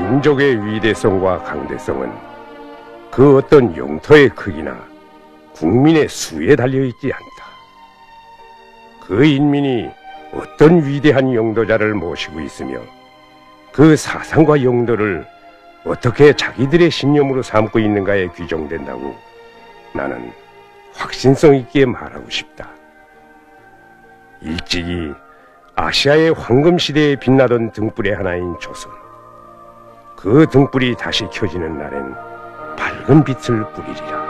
민족의 위대성과 강대성은 그 어떤 영토의 크기나 국민의 수에 달려있지 않다. 그 인민이 어떤 위대한 영도자를 모시고 있으며 그 사상과 영도를 어떻게 자기들의 신념으로 삼고 있는가에 규정된다고 나는 확신성 있게 말하고 싶다. 일찍이 아시아의 황금시대에 빛나던 등불의 하나인 조선. 그 등불이 다시 켜지는 날엔 밝은 빛을 뿌리리라.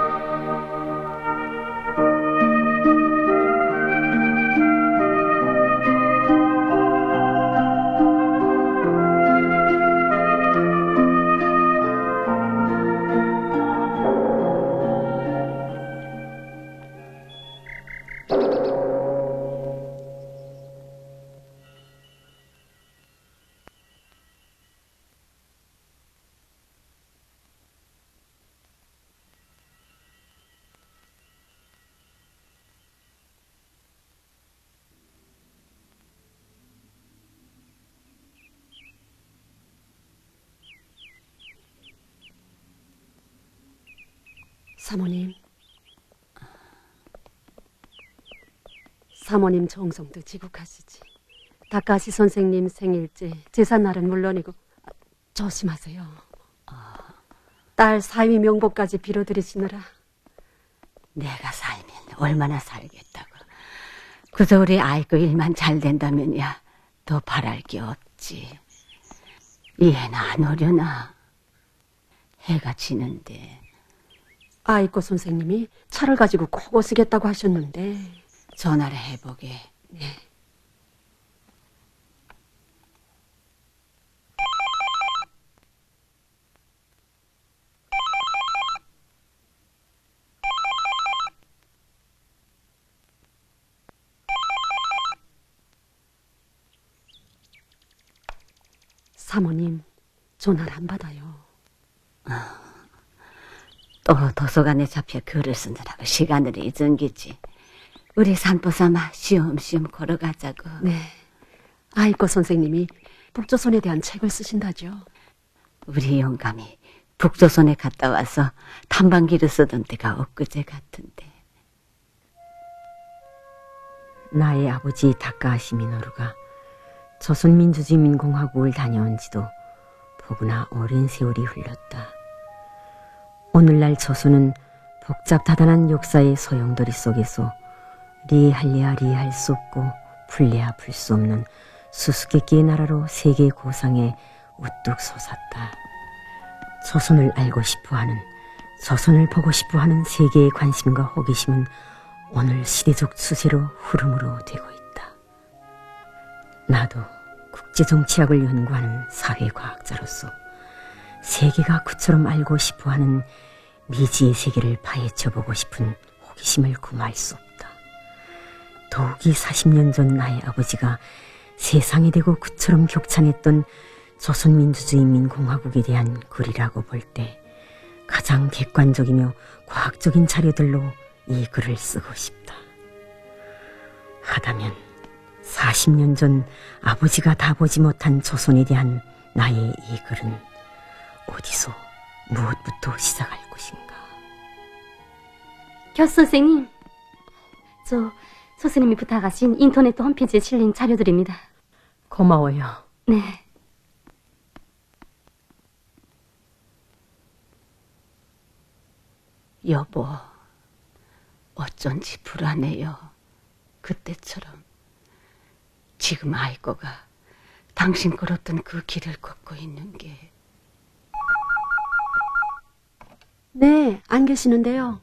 사모님 정성도 지국하시지. 다카시 선생님 생일째 제삿날은 물론이고 조심하세요. 딸 사위 명복까지 빌어드리시느라. 내가 살면 얼마나 살겠다고. 그저 우리 아이고 일만 잘 된다면야 더 바랄 게 없지. 이해는 안 오려나. 해가 지는데. 아이고 선생님이 차를 가지고 꼭 오시겠다고 하셨는데. 전화를 해보게. 네. 사모님, 전화를 안 받아요. 또 도서관에 잡혀 글을 쓰느라고 시간을 잊은 기지. 우리 산보 삼아 쉬엄쉬엄 걸어가자고. 네. 아이고 선생님이 북조선에 대한 책을 쓰신다죠. 우리 영감이 북조선에 갔다 와서 탐방기를 쓰던 때가 엊그제 같은데. 나의 아버지 다카하시 미노루가 조선민주주의민공화국을 다녀온 지도 보구나 오랜 세월이 흘렀다. 오늘날 조선은 복잡다단한 역사의 소용돌이 속에서 리할래야 리할 수 없고 풀래야 풀 수 없는 수수께끼의 나라로 세계 고상에 우뚝 솟았다. 조선을 알고 싶어하는, 조선을 보고 싶어하는 세계의 관심과 호기심은 오늘 시대적 추세로 흐름으로 되고 있다. 나도 국제정치학을 연구하는 사회과학자로서 세계가 그처럼 알고 싶어하는 미지의 세계를 파헤쳐보고 싶은 호기심을 금할 수 없다. 더욱이 40년 전 나의 아버지가 세상에 대고 그처럼 격찬했던 조선민주주의민공화국에 대한 글이라고 볼 때 가장 객관적이며 과학적인 자료들로 이 글을 쓰고 싶다. 하다면 40년 전 아버지가 다 보지 못한 조선에 대한 나의 이 글은 어디서 무엇부터 시작할 것인가? 교 선생님, 저 스님이 부탁하신 인터넷 홈페이지에 실린 자료들입니다. 고마워요. 네. 여보, 어쩐지 불안해요. 그때처럼. 지금 아이고가 당신 걸었던 그 길을 걷고 있는 게. 네, 안 계시는데요.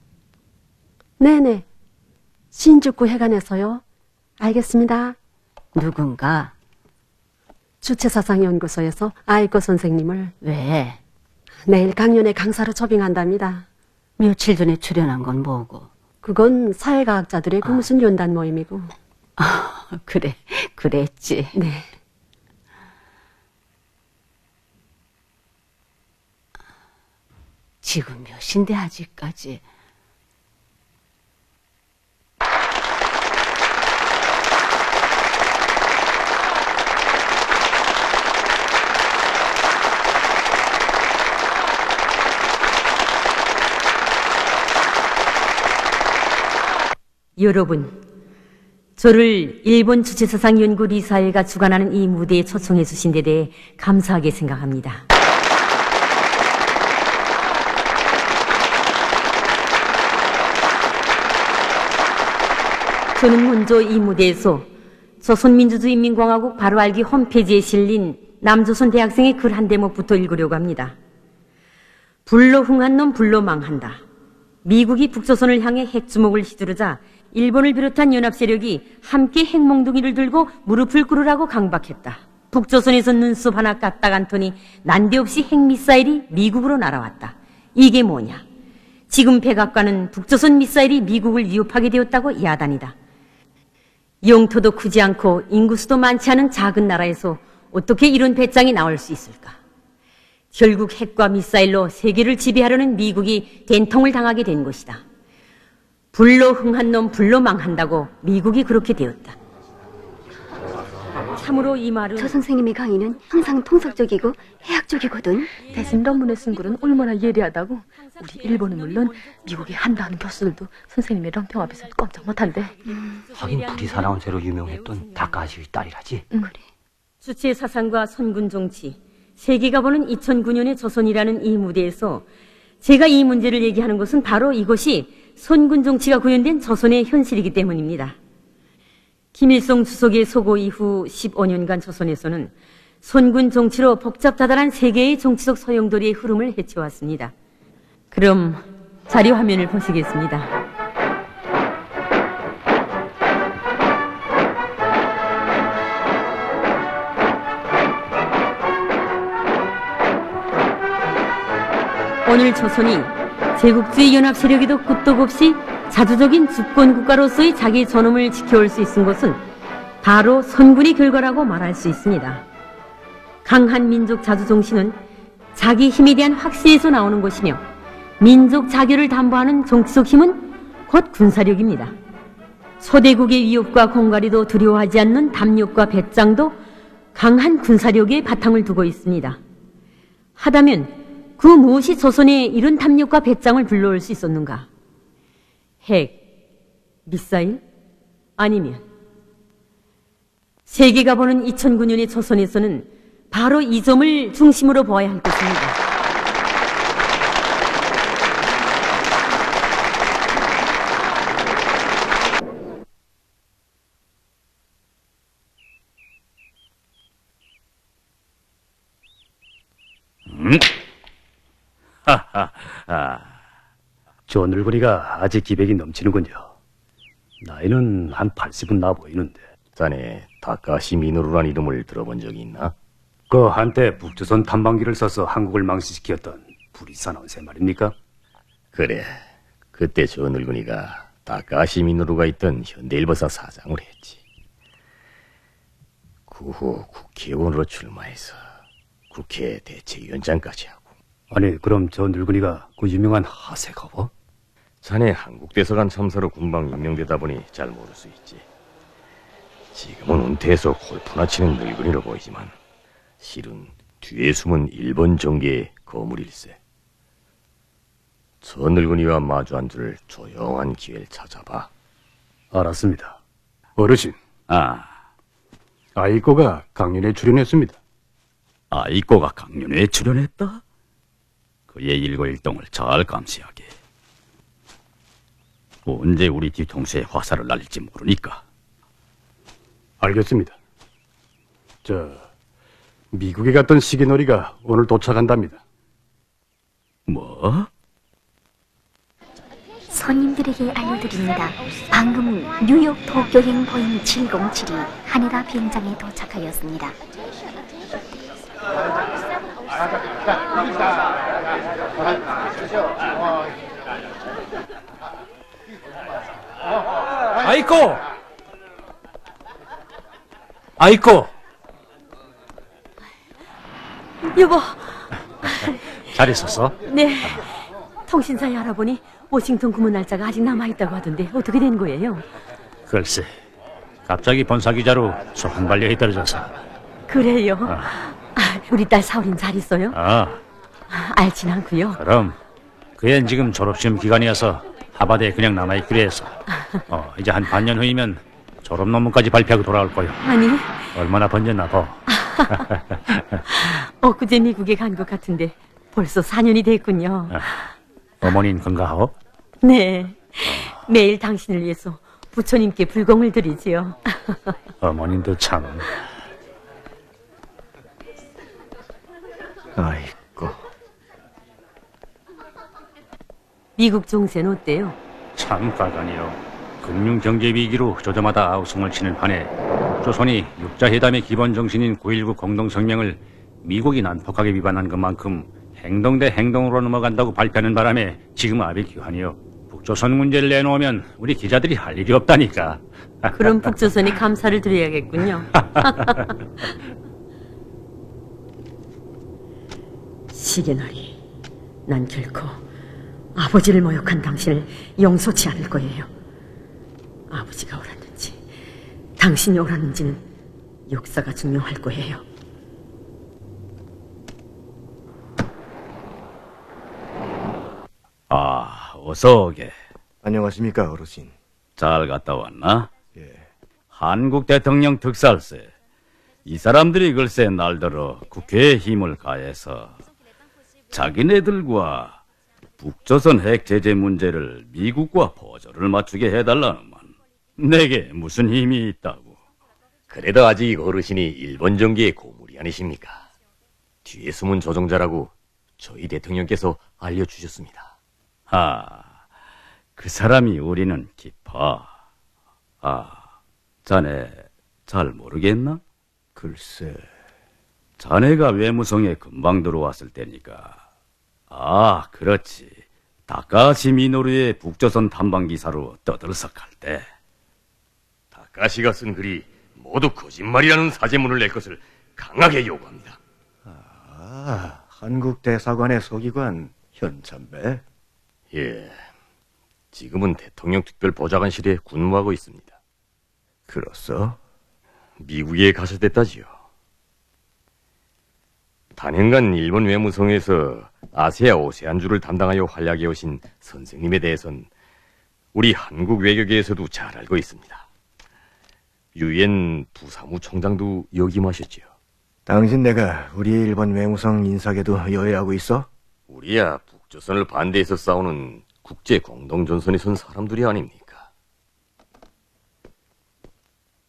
네네. 신주쿠 해관에서요. 알겠습니다. 누군가? 주체사상연구소에서 아이코 선생님을 왜? 내일 강연에 강사로 초빙한답니다. 며칠 전에 출연한 건 뭐고? 그건 사회과학자들의 무슨 연단 모임이고. 그래, 그랬지. 네. 지금 몇인데 아직까지? 여러분, 저를 일본 주체사상 연구 리사회가 주관하는 이 무대에 초청해 주신 데 대해 감사하게 생각합니다. 저는 먼저 이 무대에서 조선민주주의인민공화국 바로 알기 홈페이지에 실린 남조선 대학생의 글 한 대목부터 읽으려고 합니다. 불로 흥한 놈 불로 망한다. 미국이 북조선을 향해 핵주먹을 휘두르자 일본을 비롯한 연합세력이 함께 핵몽둥이를 들고 무릎을 꿇으라고 강박했다. 북조선에서 눈썹 하나 까딱 않더니 난데없이 핵미사일이 미국으로 날아왔다. 이게 뭐냐? 지금 백악관은 북조선 미사일이 미국을 위협하게 되었다고 야단이다. 영토도 크지 않고 인구수도 많지 않은 작은 나라에서 어떻게 이런 배짱이 나올 수 있을까? 결국 핵과 미사일로 세계를 지배하려는 미국이 된통을 당하게 된 것이다. 불로 흥한 놈 불로 망한다고 미국이 그렇게 되었다. 참으로 이 말은 조 선생님의 강의는 항상 통속적이고 해학적이거든. 대신 논문에 쓴 글은 얼마나 예리하다고. 우리 일본은 물론 미국에 한다는 교수들도 선생님의 런평 앞에서 꼼짝 못한대. 하긴 불이 사나운 새로 유명했던 다카시의 딸이라지. 그래. 주체 사상과 선군 정치, 세계가 보는 2009년의 조선이라는 이 무대에서 제가 이 문제를 얘기하는 것은 바로 이것이 선군 정치가 구현된 조선의 현실이기 때문입니다. 김일성 주석의 서고 이후 15년간 조선에서는 선군 정치로 복잡다단한 세계의 정치적 소용돌이의 흐름을 헤쳐왔습니다. 그럼 자료 화면을 보시겠습니다. 오늘 조선이 제국주의 연합 세력에도 끄떡없이 자주적인 주권국가로서의 자기 존엄을 지켜올 수 있은 것은 바로 선군의 결과라고 말할 수 있습니다. 강한 민족 자주정신은 자기 힘에 대한 확신에서 나오는 것이며 민족 자결을 담보하는 정치적 힘은 곧 군사력입니다. 소대국의 위협과 공갈이도 두려워하지 않는 담력과 배짱도 강한 군사력에 바탕을 두고 있습니다. 하다면 그 무엇이 조선에 이런 담력과 배짱을 불러올 수 있었는가? 핵, 미사일? 아니면 세계가 보는 2009년의 조선에서는 바로 이 점을 중심으로 보아야 할 것입니다. 저 늙은이가 아직 기백이 넘치는군요. 나이는 한 80은 나 보이는데. 자네 다카시 미노루란 이름을 들어본 적이 있나? 그 한때 북조선 탐방기를 써서 한국을 망신시켰던 불이사나운 새 말입니까? 그래, 그때 저 늙은이가 다카시 미노루가 있던 현대일보사 사장을 했지. 그 후 국회의원으로 출마해서 국회 대책위원장까지 하고. 아니, 그럼 저 늙은이가 그 유명한 하세가워? 자네 한국 대사관 참사로 군방 임명되다 보니 잘 모를 수 있지. 지금은 은퇴해서 골프나 치는 늙은이로 보이지만 실은 뒤에 숨은 일본 정계의 거물일세. 저 늙은이와 마주한 줄 조용한 기회를 찾아봐. 알았습니다. 어르신. 아이꼬가 강연에 출연했습니다. 아이꼬가 강연회에 출연했다? 그의 일거일동을 잘 감시하게. 언제 우리 뒤통수에 화살을 날릴지 모르니까. 알겠습니다. 미국에 갔던 시계놀이가 오늘 도착한답니다. 뭐? 손님들에게 알려드립니다. 방금 뉴욕 도쿄행 보잉 707이 하네다 비행장에 도착하였습니다. 아이꼬! 여보. 잘 있었어? 네. 통신사에 알아보니 워싱턴 구문 날짜가 아직 남아있다고 하던데 어떻게 된 거예요? 글쎄, 갑자기 본사기자로 소환 발령이 떨어져서. 그래요? 우리 딸 사울인 잘 있어요? 아, 알진 않고요. 그럼 그앤 지금 졸업시험 기간이어서 하바드에 그냥 남아있기로 했어. 이제 한 반년 후이면 졸업 논문까지 발표하고 돌아올 거요. 아니, 얼마나 번졌나 봐. 엊그제 미국에 간 것 같은데 벌써 4년이 됐군요. 어머니는 건가하오? 네, 매일 당신을 위해서 부처님께 불공을 드리지요. 어머님도 참. 아이고. 미국 정세는 어때요? 참 가관이요. 금융 경제 위기로 조저마다 아우성을 치는 판에 조선이 육자회담의 기본 정신인 9.19 공동성명을 미국이 난폭하게 위반한 것만큼 행동 대 행동으로 넘어간다고 발표하는 바람에 지금 아비규환이요. 북조선 문제를 내놓으면 우리 기자들이 할 일이 없다니까. 그럼 북조선이 감사를 드려야겠군요. 시계나리, 난 결코 아버지를 모욕한 당신을 용서치 않을 거예요. 아버지가 옳았는지 당신이 옳았는지는 역사가 증명할 거예요. 어서 오게. 안녕하십니까, 어르신. 잘 갔다 왔나? 예. 한국 대통령 특살세. 이 사람들이 글쎄 날들어 국회에 힘을 가해서 자기네들과 북조선 핵 제재 문제를 미국과 보조를 맞추게 해달라는만 내게 무슨 힘이 있다고. 그래도 아직 어르신이 일본 정계의 고물이 아니십니까? 뒤에 숨은 조종자라고 저희 대통령께서 알려주셨습니다. 그 사람이 우리는 깊어. 자네 잘 모르겠나? 글쎄. 자네가 외무성에 금방 들어왔을 때니까. 그렇지. 다카시 미노루의 북조선 탐방 기사로 떠들썩할 때. 다카시가 쓴 글이 모두 거짓말이라는 사제문을 낼 것을 강하게 요구합니다. 한국 대사관의 서기관 현참배. 예, 지금은 대통령 특별보좌관실에 군무하고 있습니다. 그렇소? 미국에 가셨댔다지요. 단연간 일본 외무성에서 아세아 오세안주를 담당하여 활약해 오신 선생님에 대해선 우리 한국 외교계에서도 잘 알고 있습니다. 유엔 부사무 총장도 역임하셨지요. 당신 내가 우리 일본 외무성 인사계도 여회하고 있어? 우리야 북조선을 반대해서 싸우는 국제 공동전선에 선 사람들이 아닙니까?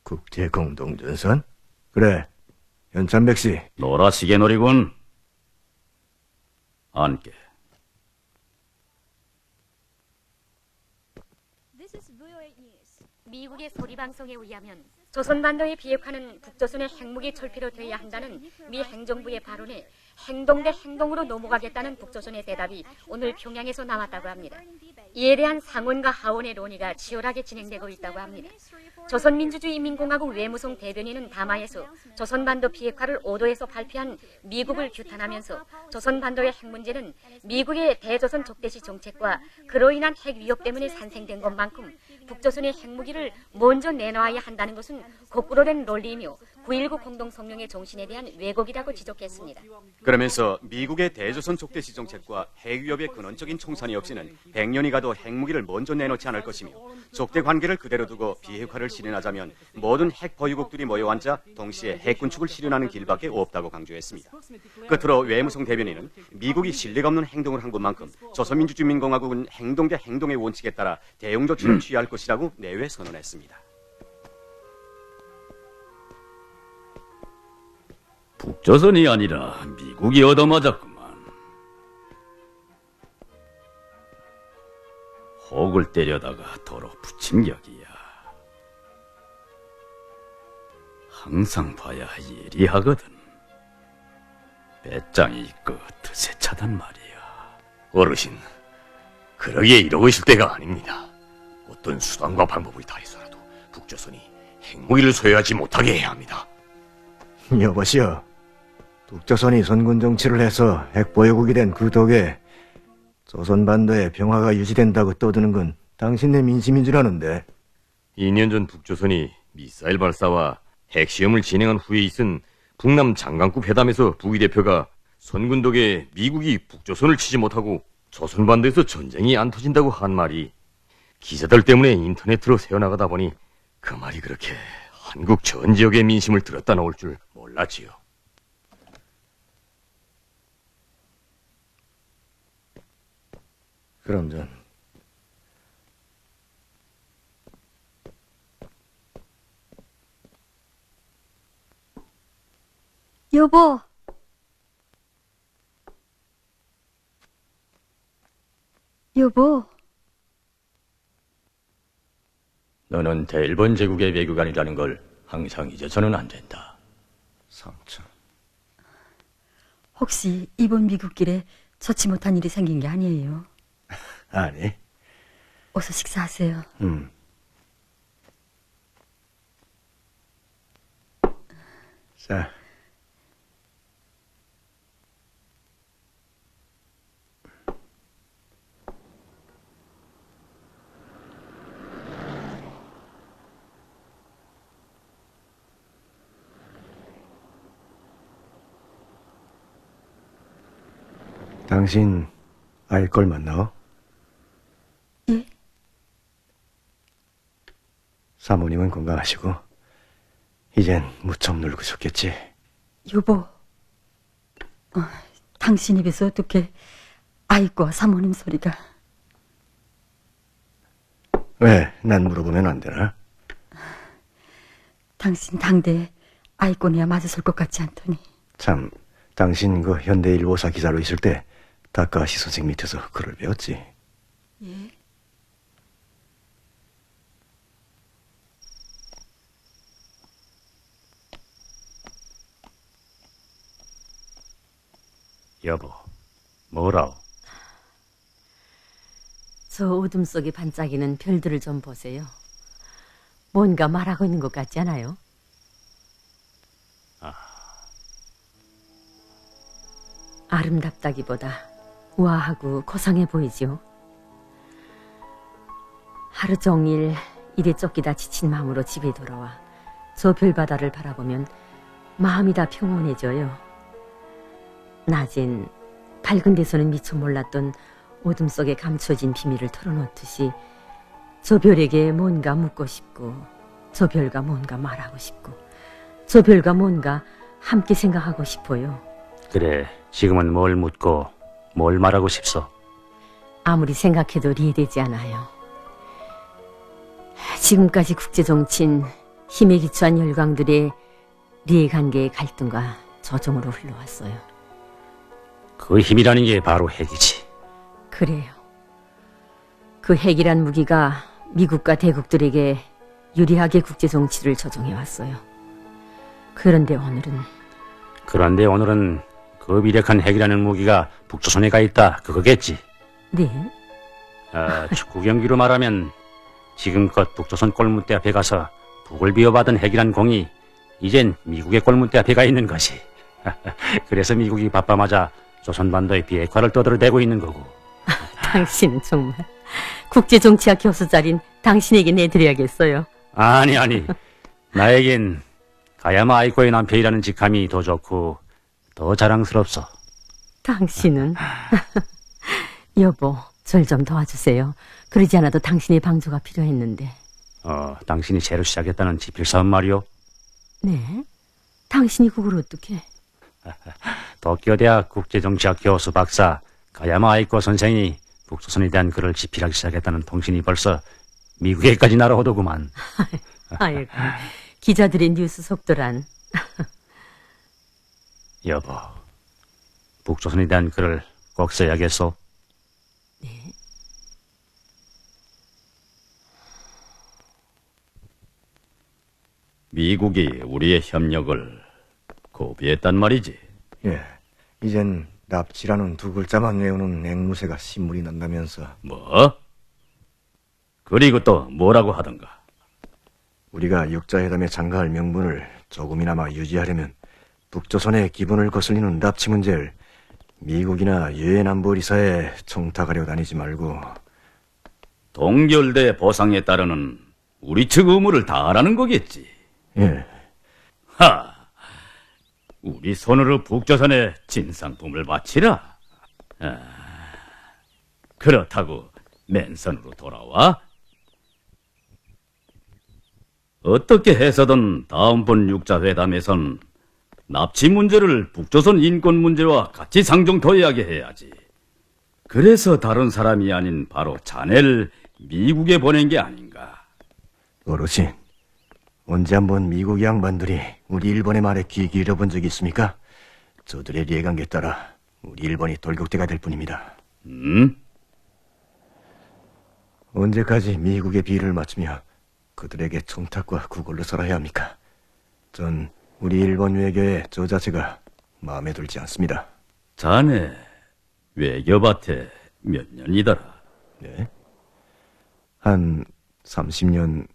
국제 공동전선? 그래, 현참백 씨. 노라시게 노리군. 앉게. 미국의 소리방송에 의하면 조선반도의 비핵화는 북조선의 핵무기 철폐로 돼야 한다는 미 행정부의 발언에 행동 대 행동으로 넘어가겠다는 북조선의 대답이 오늘 평양에서 나왔다고 합니다. 이에 대한 상원과 하원의 논의가 치열하게 진행되고 있다고 합니다. 조선민주주의인민공화국 외무성 대변인은 담화에서 조선반도 비핵화를 오도해서 발표한 미국을 규탄하면서 조선반도의 핵 문제는 미국의 대조선 적대시 정책과 그로 인한 핵 위협 때문에 산생된 것만큼 북조선의 핵무기를 먼저 내놓아야 한다는 것은 거꾸로 된 논리이며 9.19 공동성명의 정신에 대한 왜곡이라고 지적했습니다. 그러면서 미국의 대조선 적대시 정책과 핵 위협의 근원적인 총산이 없이는 100년이 가도 핵무기를 먼저 내놓지 않을 것이며 적대 관계를 그대로 두고 비핵화를 실현하자면 모든 핵 보유국들이 모여 앉아 동시에 핵 군축을 실현하는 길밖에 없다고 강조했습니다. 끝으로 외무성 대변인은 미국이 신뢰가 없는 행동을 한 것만큼 조선민주주의인민공화국은 행동 대 행동의 원칙에 따라 대응 조치를 취할 것이라고 내외 선언했습니다. 북조선이 아니라 미국이 얻어맞았구만. 혹을 때려다가 도로 붙임격이야. 항상 봐야 예리하거든. 배짱이 있고 드세차단 말이야. 어르신, 그러기에 이러고 있을 때가 아닙니다. 어떤 수단과 방법을 다해서라도 북조선이 핵무기를 소유하지 못하게 해야 합니다. 여보시오, 북조선이 선군 정치를 해서 핵보유국이 된 그 덕에 조선반도에 평화가 유지된다고 떠드는 건 당신네 민심인 줄 아는데. 2년 전 북조선이 미사일 발사와 핵시험을 진행한 후에 있은 북남 장관급 회담에서 북위 대표가 선군 덕에 미국이 북조선을 치지 못하고 조선반도에서 전쟁이 안 터진다고 한 말이 기자들 때문에 인터넷으로 새어나가다 보니 그 말이 그렇게 한국 전 지역의 민심을 들었다 놓을 줄 몰랐지요. 그럼 전 여보. 여보. 너는 대일본 제국의 외교관이라는 걸 항상 잊어서는 안 된다. 삼촌. 혹시 이번 미국 길에 좋지 못한 일이 생긴 게 아니에요? 아니. 어서 식사하세요. 자. 당신 알 걸 만나어? 예? 사모님은 건강하시고 이젠 무척 늙으셨겠지. 여보, 당신 입에서 어떻게 아이과 사모님 소리가? 왜? 난 물어보면 안 되나? 당신 당대에 아이콘이야 맞았을 것 같지 않더니. 참, 당신 그 현대일보사 기자로 있을 때 다카시 선생 밑에서 글을 배웠지. 예? 여보, 뭐라오? 저 어둠 속에 반짝이는 별들을 좀 보세요. 뭔가 말하고 있는 것 같지 않아요? 아름답다기보다 우아하고 고상해 보이지요. 하루 종일 일에 쫓기다 지친 마음으로 집에 돌아와 저 별바다를 바라보면 마음이 다 평온해져요. 낮엔 밝은 데서는 미처 몰랐던 어둠 속에 감춰진 비밀을 털어놓듯이 저 별에게 뭔가 묻고 싶고 저 별과 뭔가 말하고 싶고 저 별과 뭔가 함께 생각하고 싶어요. 그래, 지금은 뭘 묻고 뭘 말하고 싶소? 아무리 생각해도 이해되지 않아요. 지금까지 국제정치인 힘에 기초한 열강들의 리해관계의 갈등과 조정으로 흘러왔어요. 그 힘이라는 게 바로 핵이지. 그래요. 그 핵이란 무기가 미국과 대국들에게 유리하게 국제정치를 조정해왔어요. 그런데 오늘은 그 미력한 핵이라는 무기가 북조선에 가 있다, 그거겠지? 네? 축구 경기로 말하면 지금껏 북조선 골문대 앞에 가서 북을 비워받은 핵이란 공이 이젠 미국의 골문대 앞에 가 있는 것이. 그래서 미국이 바빠마자 조선반도의 비핵화를 떠들어대고 있는 거고. 당신은 정말 국제정치학 교수 자린 당신에게 내드려야겠어요. 아니, 나에겐 가야마 아이코의 남편이라는 직함이 더 좋고 더 자랑스럽소. 당신은 여보, 절 좀 도와주세요. 그러지 않아도 당신의 방조가 필요했는데. 당신이 새로 시작했다는 지필사업 말이오? 네? 당신이 그걸 어떻게? 도쿄대학 국제정치학 교수 박사 가야마 아이코 선생이 북조선에 대한 글을 집필하기 시작했다는 통신이 벌써 미국에까지 날아오더구만. 아이고, 기자들의 뉴스 속도란. 여보, 북조선에 대한 글을 꼭 써야겠소? 네. 미국이 우리의 협력을 고비했단 말이지. 예, 이젠 납치라는 두 글자만 외우는 앵무새가 신물이 난다면서. 뭐? 그리고 또 뭐라고 하던가? 우리가 육자회담에 참가할 명분을 조금이나마 유지하려면 북조선의 기본을 거슬리는 납치 문제를 미국이나 유엔 안보리사에 청탁하려 다니지 말고 동결대 보상에 따르는 우리 측 의무를 다하라는 거겠지. 예. 하! 우리 손으로 북조선에 진상품을 바치라. 그렇다고 맨손으로 돌아와? 어떻게 해서든 다음번 육자회담에선 납치 문제를 북조선 인권 문제와 같이 상정토의하게 해야지. 그래서 다른 사람이 아닌 바로 자네를 미국에 보낸 게 아닌가. 어르신, 언제 한번 미국 양반들이 우리 일본의 말에 귀 기울여본 적이 있습니까? 저들의 예감에 따라 우리 일본이 돌격대가 될 뿐입니다. 언제까지 미국의 비를 맞추며 그들에게 청탁과 구걸로 살아야 합니까? 전 우리 일본 외교의 저 자체가 마음에 들지 않습니다. 자네 외교밭에 몇 년이더라? 네? 한 30년...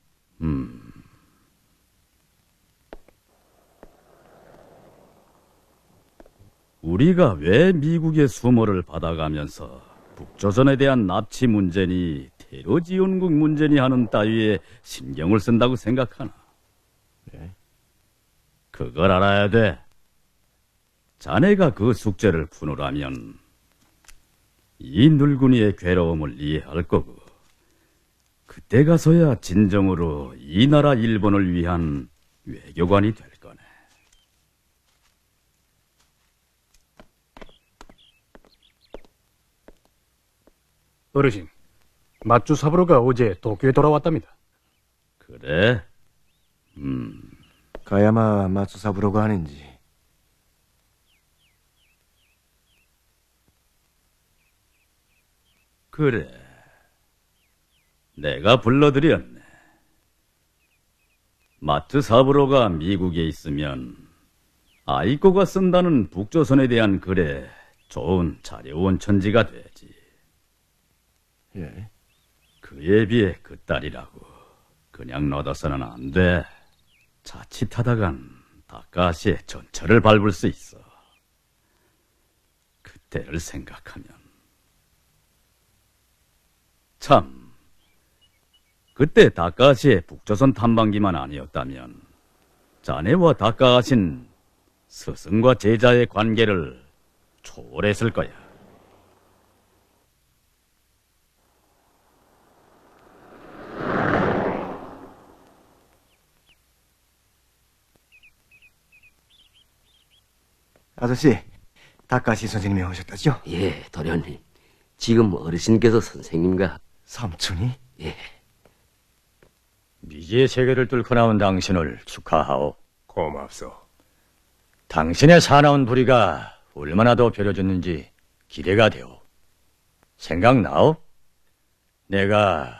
우리가 왜 미국의 수모를 받아가면서 북조선에 대한 납치 문제니 테러지원국 문제니 하는 따위에 신경을 쓴다고 생각하나? 네? 그걸 알아야 돼. 자네가 그 숙제를 푸느라면 이 늙은이의 괴로움을 이해할 거고, 그때 가서야 진정으로 이 나라 일본을 위한 외교관이 될 거네. 어르신, 맞주 사부로가 어제 도쿄에 돌아왔답니다. 그래? 가야마 마츠사부로가 하는지. 그래. 내가 불러드렸네. 마트 사부로가 미국에 있으면 아이코가 쓴다는 북조선에 대한 글에 좋은 자료원 천지가 되지. 예. 그에 비해 그 딸이라고 그냥 놔둬서는 안 돼. 자칫하다간 다카시의 전철을 밟을 수 있어. 그때를 생각하면 참, 그때 다카시의 북조선 탐방기만 아니었다면 자네와 다카시는 스승과 제자의 관계를 초월했을 거야. 아저씨, 다카시 선생님이 오셨다죠? 예, 도련님. 지금 어르신께서 선생님과... 삼촌이? 예. 미지의 세계를 뚫고 나온 당신을 축하하오. 고맙소. 당신의 사나운 부리가 얼마나 더 벼려졌는지 기대가 되오. 생각나오? 내가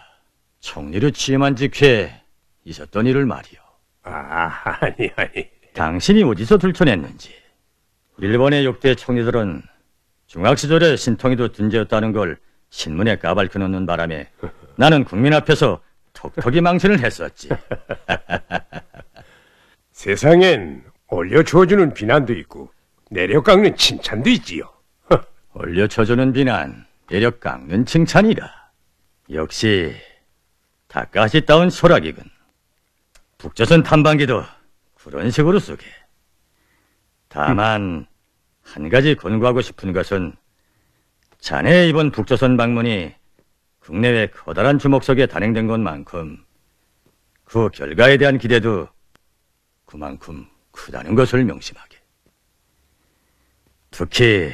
총리로 취임한 직후에 있었던 일을 말이오. 아니. 당신이 어디서 들춰냈는지. 일본의 역대 총리들은 중학시절에 신통이도 둔재였다는 걸 신문에 까발켜 놓는 바람에 나는 국민 앞에서 톡톡히 망신을 했었지. 세상엔 올려주어주는 비난도 있고 내려깎는 칭찬도 있지요. 올려쳐주는 비난, 내려 깎는 칭찬이라. 역시 다카시다운 소라기군. 북조선 탐방기도 그런 식으로 쓰게. 다만 한 가지 권고하고 싶은 것은 자네의 이번 북조선 방문이 국내외 커다란 주목석에 단행된 것만큼 그 결과에 대한 기대도 그만큼 크다는 것을 명심하게. 특히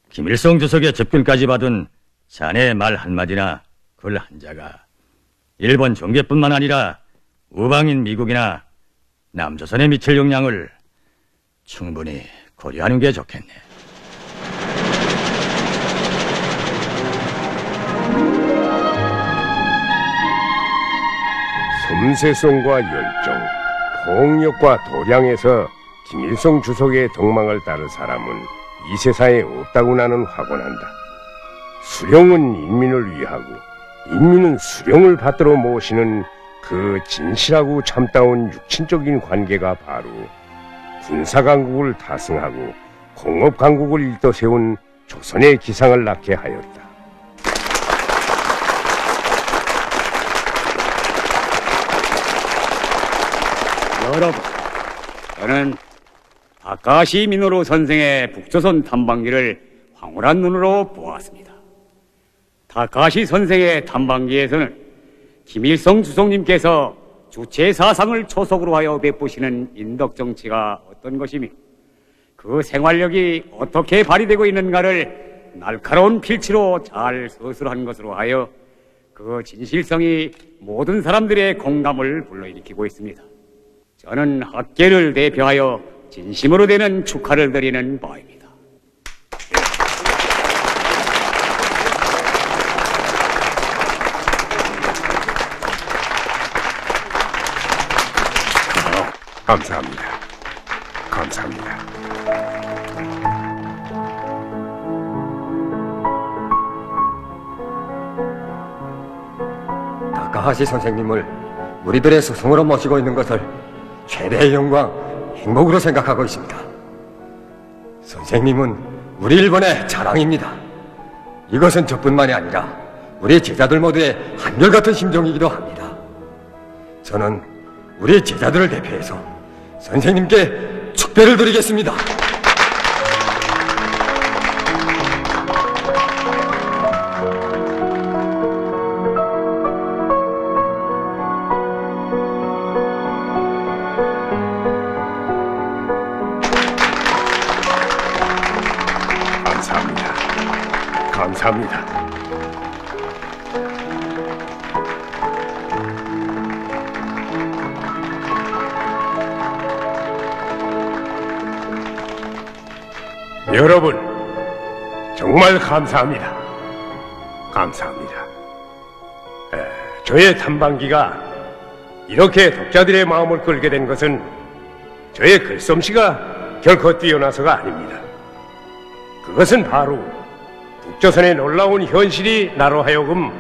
김일성 주석의 접근까지 받은 자네의 말 한마디나 글 한자가 일본 정계뿐만 아니라 우방인 미국이나 남조선에 미칠 영향을 충분히 고려하는 게 좋겠네. 섬세성과 열정, 폭력과 도량에서 김일성 주석의 덕망을 따를 사람은 이 세상에 없다고 나는 확언한다. 수령은 인민을 위하고 인민은 수령을 받들어 모시는 그 진실하고 참다운 육친적인 관계가 바로 군사강국을 타승하고 공업강국을 일떠 세운 조선의 기상을 낳게 하였다. 여러분, 저는 다카시 미노루 선생의 북조선 탐방기를 황홀한 눈으로 보았습니다. 다카시 선생의 탐방기에서는 김일성 주석님께서 주체 사상을 초석으로 하여 베푸시는 인덕 정치가 어떤 것이며 그 생활력이 어떻게 발휘되고 있는가를 날카로운 필치로 잘 서술한 것으로 하여 그 진실성이 모든 사람들의 공감을 불러일으키고 있습니다. 저는 학계를 대표하여 진심으로 되는 축하를 드리는 바입니다. 감사합니다. 감사합니다. 다카하시 선생님을 우리들의 스승으로 모시고 있는 것을 최대의 영광, 행복으로 생각하고 있습니다. 선생님은 우리 일본의 자랑입니다. 이것은 저뿐만이 아니라 우리 제자들 모두의 한결같은 심정이기도 합니다. 저는 우리 제자들을 대표해서 선생님께 축배를 드리겠습니다. 감사합니다. 감사합니다. 여러분, 정말 감사합니다. 감사합니다. 저의 탐방기가 이렇게 독자들의 마음을 끌게 된 것은 저의 글솜씨가 결코 뛰어나서가 아닙니다. 그것은 바로 북조선의 놀라운 현실이 나로 하여금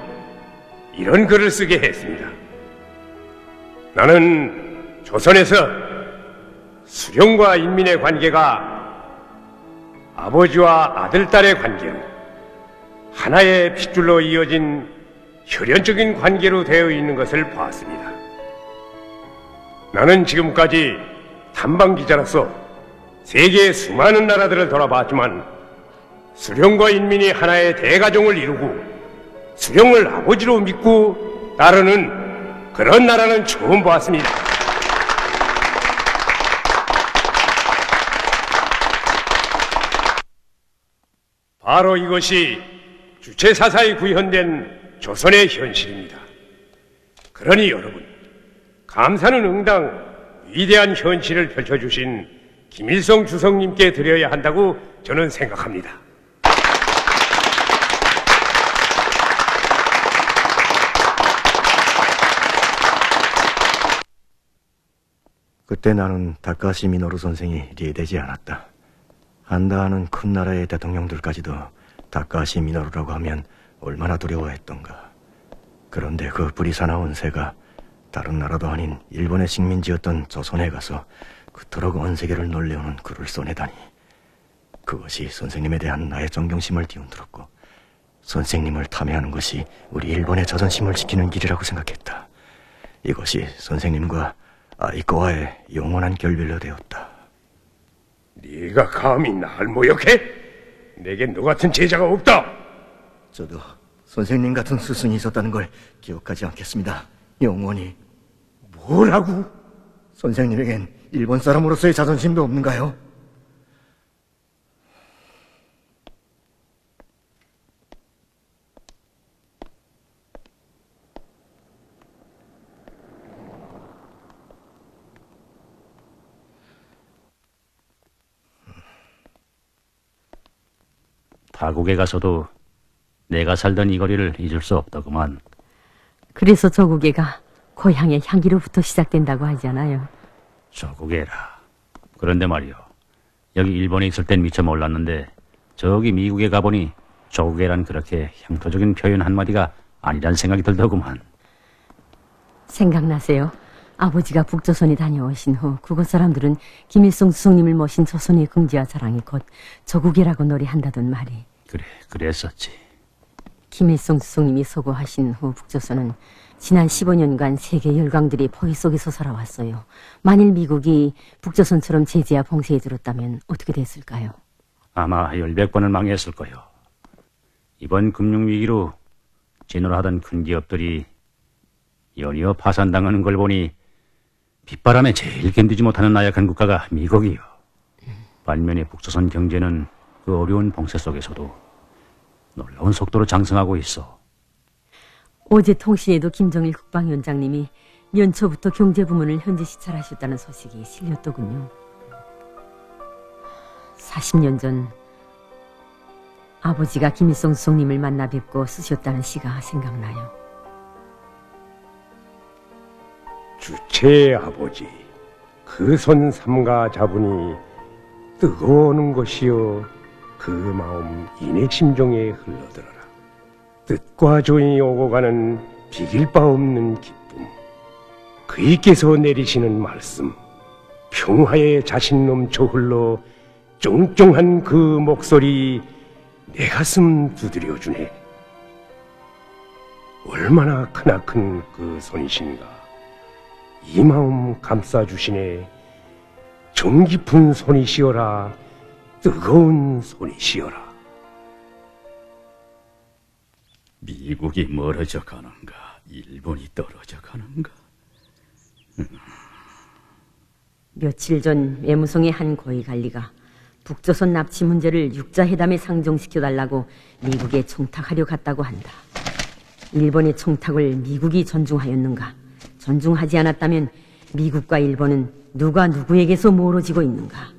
이런 글을 쓰게 했습니다. 나는 조선에서 수령과 인민의 관계가 아버지와 아들, 딸의 관계로 하나의 핏줄로 이어진 혈연적인 관계로 되어 있는 것을 봤습니다. 나는 지금까지 탐방기자로서 세계의 수많은 나라들을 돌아봤지만 수령과 인민이 하나의 대가족을 이루고 수령을 아버지로 믿고 따르는 그런 나라는 처음 보았습니다. 바로 이것이 주체사사에 구현된 조선의 현실입니다. 그러니 여러분, 감사는 응당 위대한 현실을 펼쳐주신 김일성 주석님께 드려야 한다고 저는 생각합니다. 그때 나는 다카시 미노루 선생이 이해되지 않았다. 한다하는 큰 나라의 대통령들까지도 다카시 미노루라고 하면 얼마나 두려워했던가. 그런데 그 불이 사나운 새가 다른 나라도 아닌 일본의 식민지였던 조선에 가서 그토록 온 세계를 놀래우는 글을 써내다니. 그것이 선생님에 대한 나의 존경심을 뒤흔들었고 선생님을 탐해하는 것이 우리 일본의 자존심을 지키는 길이라고 생각했다. 이것이 선생님과 아이코와의 영원한 결별로 되었다. 네가 감히 날 모욕해? 내겐 너 같은 제자가 없다. 저도 선생님 같은 스승이 있었다는 걸 기억하지 않겠습니다. 영원히. 뭐라고? 선생님에겐 일본 사람으로서의 자존심도 없는가요? 타국에 가서도 내가 살던 이 거리를 잊을 수 없더구만. 그래서 조국애가 고향의 향기로부터 시작된다고 하잖아요. 조국애라. 그런데 말이요. 여기 일본에 있을 땐 미처 몰랐는데 저기 미국에 가보니 조국애란 그렇게 향토적인 표현 한마디가 아니란 생각이 들더구만. 생각나세요? 아버지가 북조선에 다녀오신 후 그곳 사람들은 김일성 주석님을 모신 조선의 긍지와 자랑이 곧 조국애라고 노래한다던 말이. 그래, 그랬었지. 김일성 주석님이 서거하신 후 북조선은 지난 15년간 세계 열강들이 포위 속에서 살아왔어요. 만일 미국이 북조선처럼 제재와 봉쇄에 들었다면 어떻게 됐을까요? 아마 열백 번은 망했을 거요. 이번 금융위기로 진화하던 큰 기업들이 연이어 파산당하는 걸 보니 빗바람에 제일 견디지 못하는 나약한 국가가 미국이요. 반면에 북조선 경제는 그 어려운 봉쇄 속에서도 놀라운 속도로 장성하고 있어. 어제 통신에도 김정일 국방위원장님이 연초부터 경제부문을 현지 시찰하셨다는 소식이 실렸더군요. 40년 전 아버지가 김일성 수석님을 만나 뵙고 쓰셨다는 시가 생각나요. 주체의 아버지, 그 손 삼가 잡으니 뜨거워오는 것이여 그 마음 인의 심정에 흘러들어라. 뜻과 조인이 오고 가는 비길 바 없는 기쁨, 그이께서 내리시는 말씀, 평화의 자신 넘쳐 흘러 쫑쫑한 그 목소리 내 가슴 두드려주네. 얼마나 크나큰 그 손이신가. 이 마음 감싸주시네. 정 깊은 손이시여라. 뜨거운 손이시여라. 미국이 멀어져 가는가, 일본이 떨어져 가는가. 며칠 전 외무성의 한 고위 관리가 북조선 납치 문제를 육자회담에 상정시켜달라고 미국에 청탁하려 갔다고 한다. 일본의 청탁을 미국이 존중하였는가? 존중하지 않았다면 미국과 일본은 누가 누구에게서 멀어지고 있는가?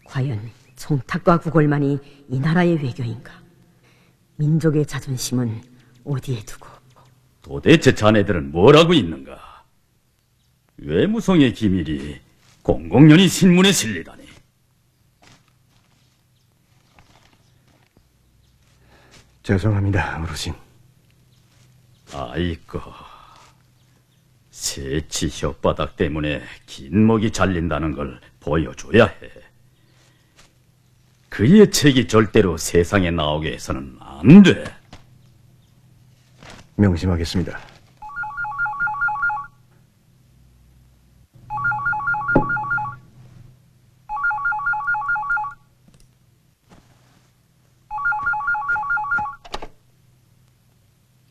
과연 청탁과 구걸만이 이 나라의 외교인가? 민족의 자존심은 어디에 두고? 도대체 자네들은 뭘 하고 있는가? 외무성의 기밀이 공공연히 신문에 실리다니. 죄송합니다, 어르신. 아이고, 세치 혓바닥 때문에 긴 목이 잘린다는 걸 보여줘야 해. 그의 책이 절대로 세상에 나오게 해서는 안 돼. 명심하겠습니다.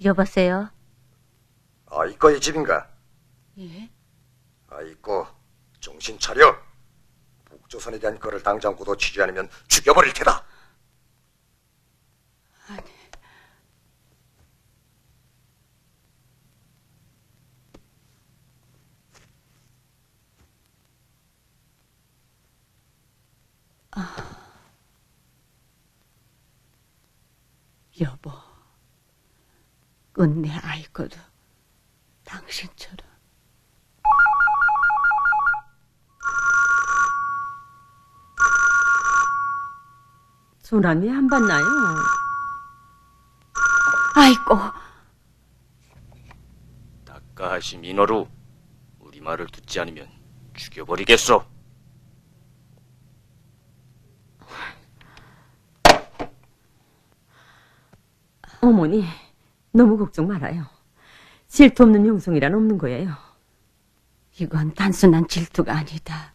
여보세요? 이거의 집인가? 예? 이거 정신 차려. 북조선에 대한 거를 당장 굳어치지 않으면 죽여버릴 테다. 아니. 여보, 끝내 아이거도 당신처럼. 소남이 안 봤나요? 아이고. 다카하시 미노루, 우리 말을 듣지 않으면 죽여버리겠소. 어머니, 너무 걱정 말아요. 질투 없는 용성이란 없는 거예요. 이건 단순한 질투가 아니다.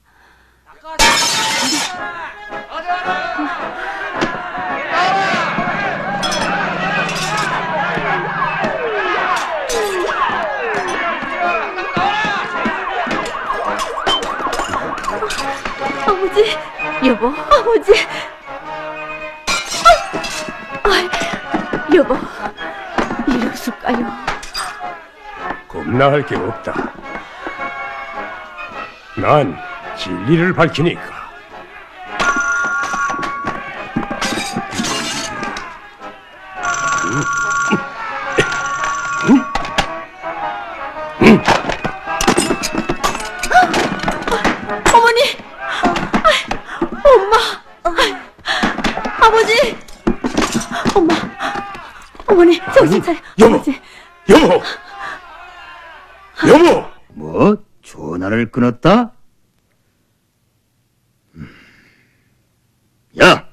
아버지, 여보, 아버지. 여보, 이랬을까요? 겁나할 게 없다. 난 진리를 밝히니까. 어머니, 엄마, 아버지, 엄마, 어머니, 정신 차려. 여보, 아버지. 여보, 여보. 뭐? 전화를 끊었다? 야!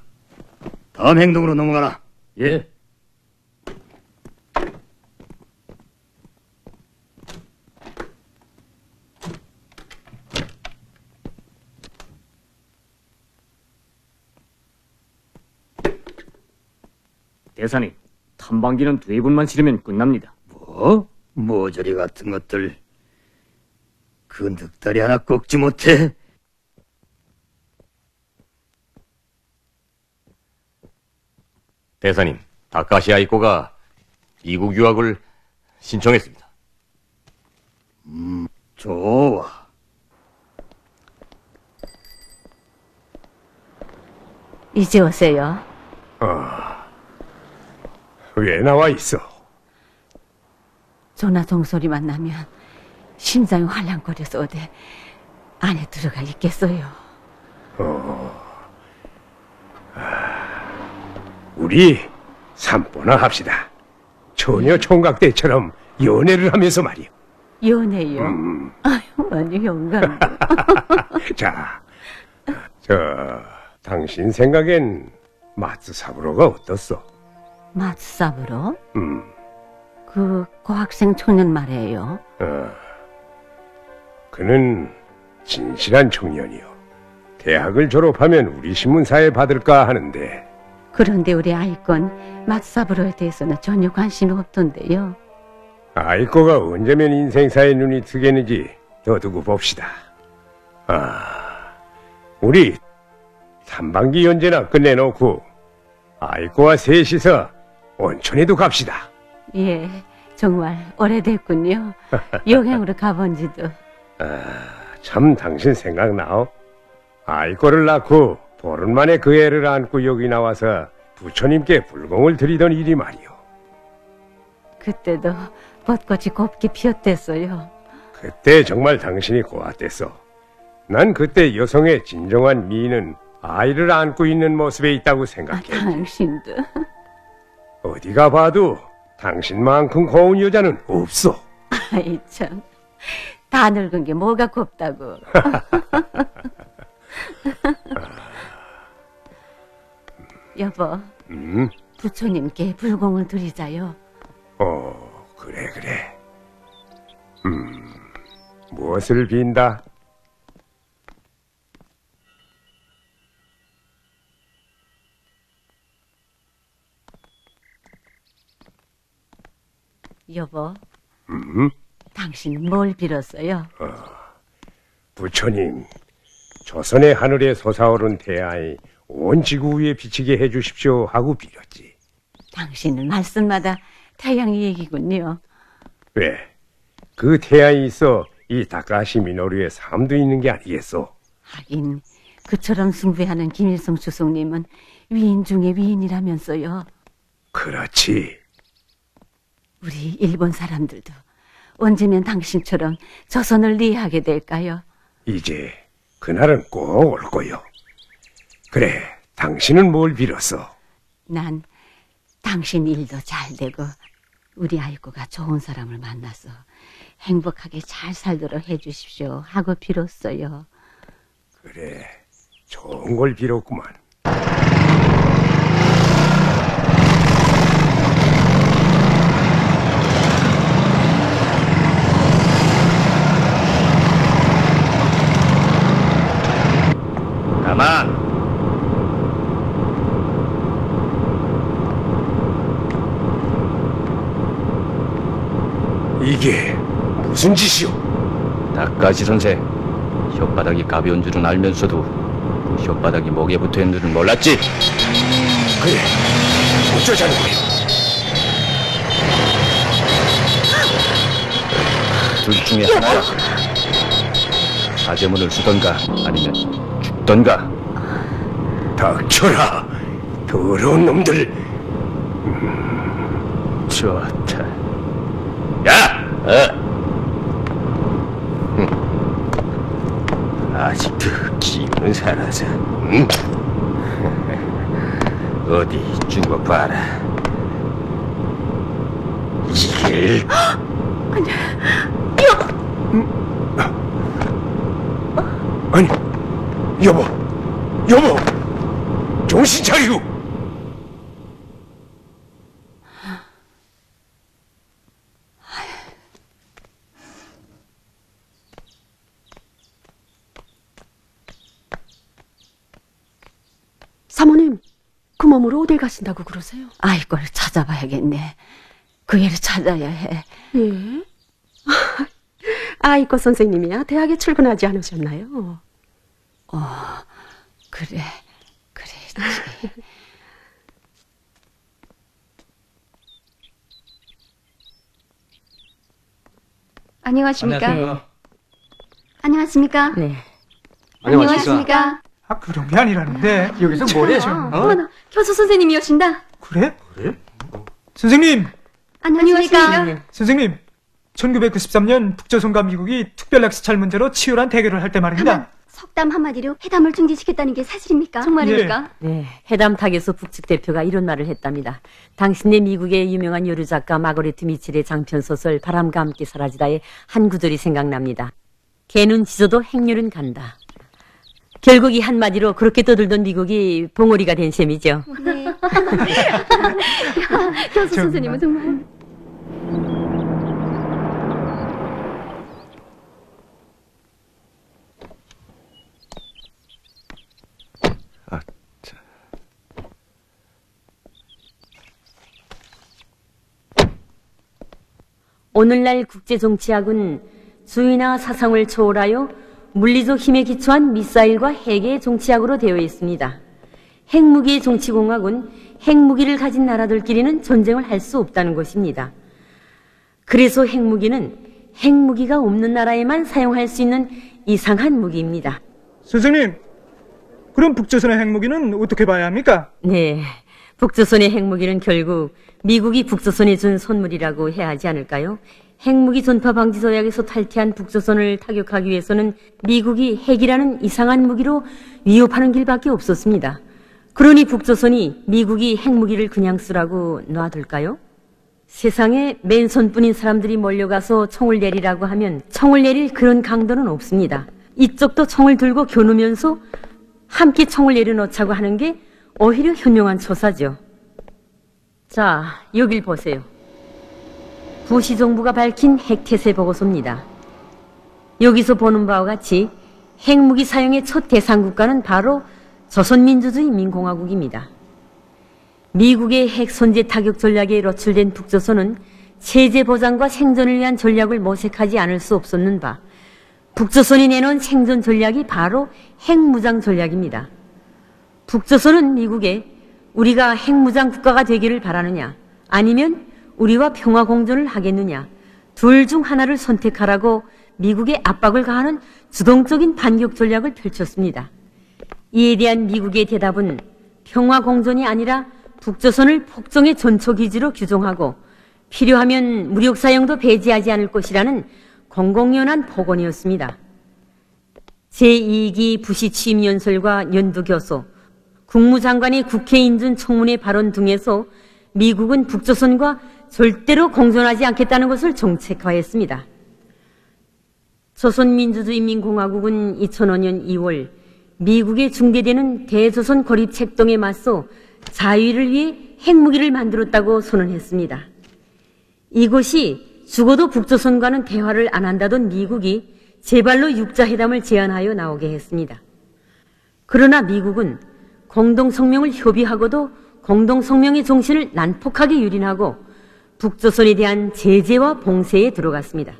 다음 행동으로 넘어가라. 예. 대사님, 탐방기는 2분만 실으면 끝납니다. 뭐? 모조리 같은 것들. 그 늑다리 하나 꺾지 못해? 대사님, 다카시 아이코가 미국 유학을 신청했습니다. 좋아. 이제 오세요. 왜 나와 있어? 전화 종소리만 나면 심장이 활랑거려서 어디 안에 들어가 있겠어요. 우리 산보나 합시다. 처녀 총각 때처럼 연애를 하면서 말이요. 연애요? 아유, 아니 영감. 자, 당신 생각엔 마츠사부로가 어떻소? 마츠사부로? 그 고학생 청년 말이에요. 그는 진실한 청년이요. 대학을 졸업하면 우리 신문사에 받을까 하는데. 그런데 우리 아이건 마츠사부로에 대해서는 전혀 관심이 없던데요. 아이코가 언제면 인생사에 눈이 트겠는지 더 두고 봅시다. 우리 3반기 연재나 끝내놓고 아이코와 셋이서 온천에도 갑시다. 예, 정말 오래됐군요. 여행으로 가본 지도. 참 당신 생각나오? 아이코를 낳고 보름 만에 그 애를 안고 여기 나와서 부처님께 불공을 드리던 일이 말이오. 그때도 벚꽃이 곱게 피었댔어요. 그때 정말 당신이 고왔댔어. 난 그때 여성의 진정한 미는 아이를 안고 있는 모습에 있다고 생각해. 당신도. 어디가 봐도 당신만큼 고운 여자는 없어. 아이 참, 다 늙은 게 뭐가 곱다고. 여보, 부처님께 불공을 드리자요. 그래. 무엇을 빈다? 여보, 당신은 뭘 빌었어요? 부처님, 조선의 하늘에 솟아오른 태양이 온 지구 위에 비치게 해주십시오 하고 빌었지. 당신은 말씀마다 태양이 얘기군요. 왜? 그 태양이 있어 이 다카시 미노루의 삶도 있는 게 아니겠소? 하긴 그처럼 숭배하는 김일성 주석님은 위인 중에 위인이라면서요. 그렇지. 우리 일본 사람들도 언제면 당신처럼 조선을 이해하게 될까요? 이제 그날은 꼭 올 거요. 그래, 당신은 뭘 빌었어? 난 당신 일도 잘 되고 우리 아이코가 좋은 사람을 만나서 행복하게 잘 살도록 해주십시오 하고 빌었어요. 그래, 좋은 걸 빌었구만. 가만! 이게 무슨 짓이오? 다카시 선생, 혓바닥이 가벼운 줄은 알면서도 그 혓바닥이 목에 붙어있는 줄은 몰랐지? 그래, 어쩌자는 거요? 둘 중에 하나야. 사제문을 쓰던가 아니면 죽던가. 닥쳐라, 더러운 놈들. 좋다. 야! 아직도 기운은 살아서. 응? 어디 주고 봐라. 이길. 아니, 여보, 정신 차리고. 사모님, 그 몸으로 어딜 가신다고 그러세요? 아이코를 찾아봐야겠네. 그 애를 찾아야 해. 예? 아이코 선생님이야 대학에 출근하지 않으셨나요? 그랬지. 안녕하십니까? 안녕하십니까? 네. 안녕하십니까? 아, 그런 게 아니라는데 여기서 뭐래 좀? 어머나, 교수 선생님이 오신다. 그래? 선생님! 안녕하십니까? 선생님, 1993년 북조선과 미국이 특별학시찰 문제로 치열한 대결을 할 때 말입니다. 석담 한마디로 회담을 중지시켰다는 게 사실입니까? 정말입니까? 네, 해담 타계소 북측 대표가 이런 말을 했답니다. 당신네 미국의 유명한 여류 작가 마거레트 미첼의 장편 소설 바람과 함께 사라지다의 한 구절이 생각납니다. 개는 짖어도 행렬은 간다. 결국 이 한마디로 그렇게 떠들던 미국이 봉오리가 된 셈이죠. 네. 교수 선생님은 정말. 오늘날 국제정치학은 주의나 사상을 초월하여 물리적 힘에 기초한 미사일과 핵의 정치학으로 되어 있습니다. 핵무기의 정치공학은 핵무기를 가진 나라들끼리는 전쟁을 할 수 없다는 것입니다. 그래서 핵무기는 핵무기가 없는 나라에만 사용할 수 있는 이상한 무기입니다. 선생님, 그럼 북조선의 핵무기는 어떻게 봐야 합니까? 네, 북조선의 핵무기는 결국 미국이 북조선에 준 선물이라고 해야 하지 않을까요? 핵무기 전파 방지 조약에서 탈퇴한 북조선을 타격하기 위해서는 미국이 핵이라는 이상한 무기로 위협하는 길밖에 없었습니다. 그러니 북조선이 미국이 핵무기를 그냥 쓰라고 놔둘까요? 세상에 맨손뿐인 사람들이 몰려가서 총을 내리라고 하면 총을 내릴 그런 강도는 없습니다. 이쪽도 총을 들고 겨누면서 함께 총을 내려놓자고 하는 게 오히려 현명한 처사죠. 자, 여길 보세요. 부시 정부가 밝힌 핵태세 보고서입니다. 여기서 보는 바와 같이 핵무기 사용의 첫 대상 국가는 바로 조선민주주의인민공화국입니다. 미국의 핵 선제 타격 전략에 노출된 북조선은 체제 보장과 생존을 위한 전략을 모색하지 않을 수 없었는 바, 북조선이 내놓은 생존 전략이 바로 핵무장 전략입니다. 북조선은 미국에 우리가 핵무장 국가가 되기를 바라느냐, 아니면 우리와 평화 공존을 하겠느냐, 둘 중 하나를 선택하라고 미국에 압박을 가하는 주동적인 반격 전략을 펼쳤습니다. 이에 대한 미국의 대답은 평화 공존이 아니라 북조선을 폭정의 전초기지로 규정하고 필요하면 무력 사용도 배제하지 않을 것이라는 공공연한 복원이었습니다. 제2기 부시 취임연설과 연두교소, 국무장관의 국회 인준 청문회 발언 등에서 미국은 북조선과 절대로 공존하지 않겠다는 것을 정책화했습니다. 조선민주주의인민공화국은 2005년 2월 미국에 중대되는 대조선 고립 책동에 맞서 자유를 위해 핵무기를 만들었다고 선언했습니다. 이것이 죽어도 북조선과는 대화를 안 한다던 미국이 제발로 육자회담을 제안하여 나오게 했습니다. 그러나 미국은 공동성명을 협의하고도 공동성명의 정신을 난폭하게 유린하고 북조선에 대한 제재와 봉쇄에 들어갔습니다.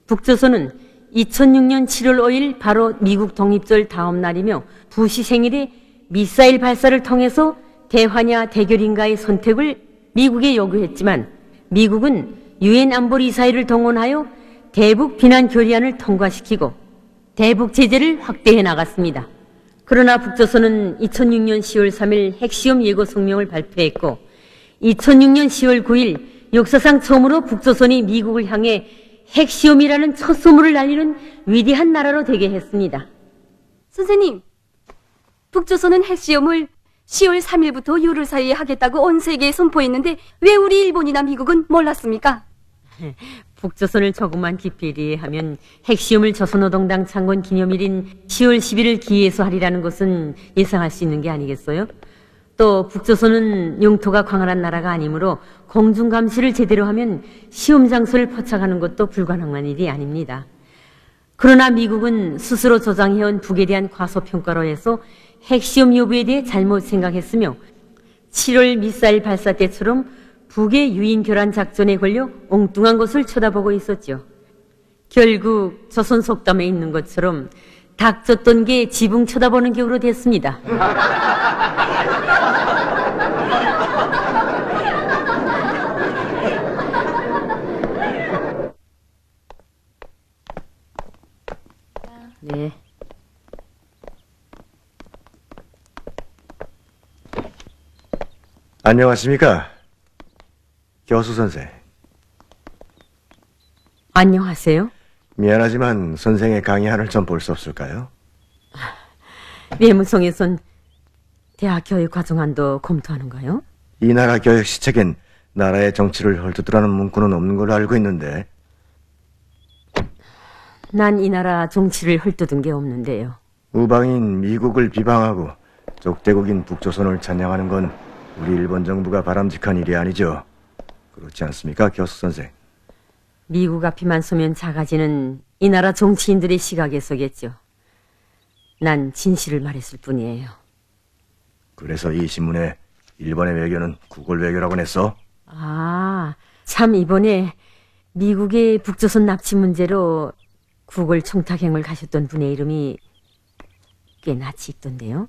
북조선은 2006년 7월 5일 바로 미국 독립절 다음 날이며 부시 생일에 미사일 발사를 통해서 대화냐 대결인가의 선택을 미국에 요구했지만 미국은 유엔 안보리사회를 동원하여 대북 비난 결의안을 통과시키고 대북 제재를 확대해 나갔습니다. 그러나 북조선은 2006년 10월 3일 핵시험 예고 성명을 발표했고 2006년 10월 9일 역사상 처음으로 북조선이 미국을 향해 핵시험이라는 첫 소문을 날리는 위대한 나라로 되게 했습니다. 선생님, 북조선은 핵시험을 10월 3일부터 6일 사이에 하겠다고 온 세계에 선포했는데 왜 우리 일본이나 미국은 몰랐습니까? 북조선을 조금만 깊이 이해하면 핵시험을 조선노동당 창건 기념일인 10월 11일 기해서 하리라는 것은 예상할 수 있는 게 아니겠어요? 또 북조선은 영토가 광활한 나라가 아니므로 공중감시를 제대로 하면 시험 장소를 포착하는 것도 불가능한 일이 아닙니다. 그러나 미국은 스스로 조장해온 북에 대한 과소평가로 해서 핵시험 여부에 대해 잘못 생각했으며 7월 미사일 발사 때처럼 북의 유인 교란 작전에 걸려 엉뚱한 것을 쳐다보고 있었죠. 결국 조선 속담에 있는 것처럼 닥쳤던 게 지붕 쳐다보는 격으로 됐습니다. 네. 안녕하십니까? 교수 선생. 안녕하세요. 미안하지만 선생의 강의안을 좀 볼 수 없을까요? 외무성에선 대학 교육 과정안도 검토하는가요? 이 나라 교육 시책엔 나라의 정치를 헐뜯으라는 문구는 없는 걸로 알고 있는데. 난 이 나라 정치를 헐뜯은 게 없는데요. 우방인 미국을 비방하고 적대국인 북조선을 찬양하는 건 우리 일본 정부가 바람직한 일이 아니죠. 그렇지 않습니까, 교수 선생? 미국 앞이만 서면 작아지는 이 나라 정치인들의 시각에 서겠죠. 난 진실을 말했을 뿐이에요. 그래서 이 신문에 일본의 외교는 구걸 외교라고 냈어? 아, 참 이번에 미국의 북조선 납치 문제로 구걸 청탁행을 가셨던 분의 이름이 꽤 낯이 있던데요.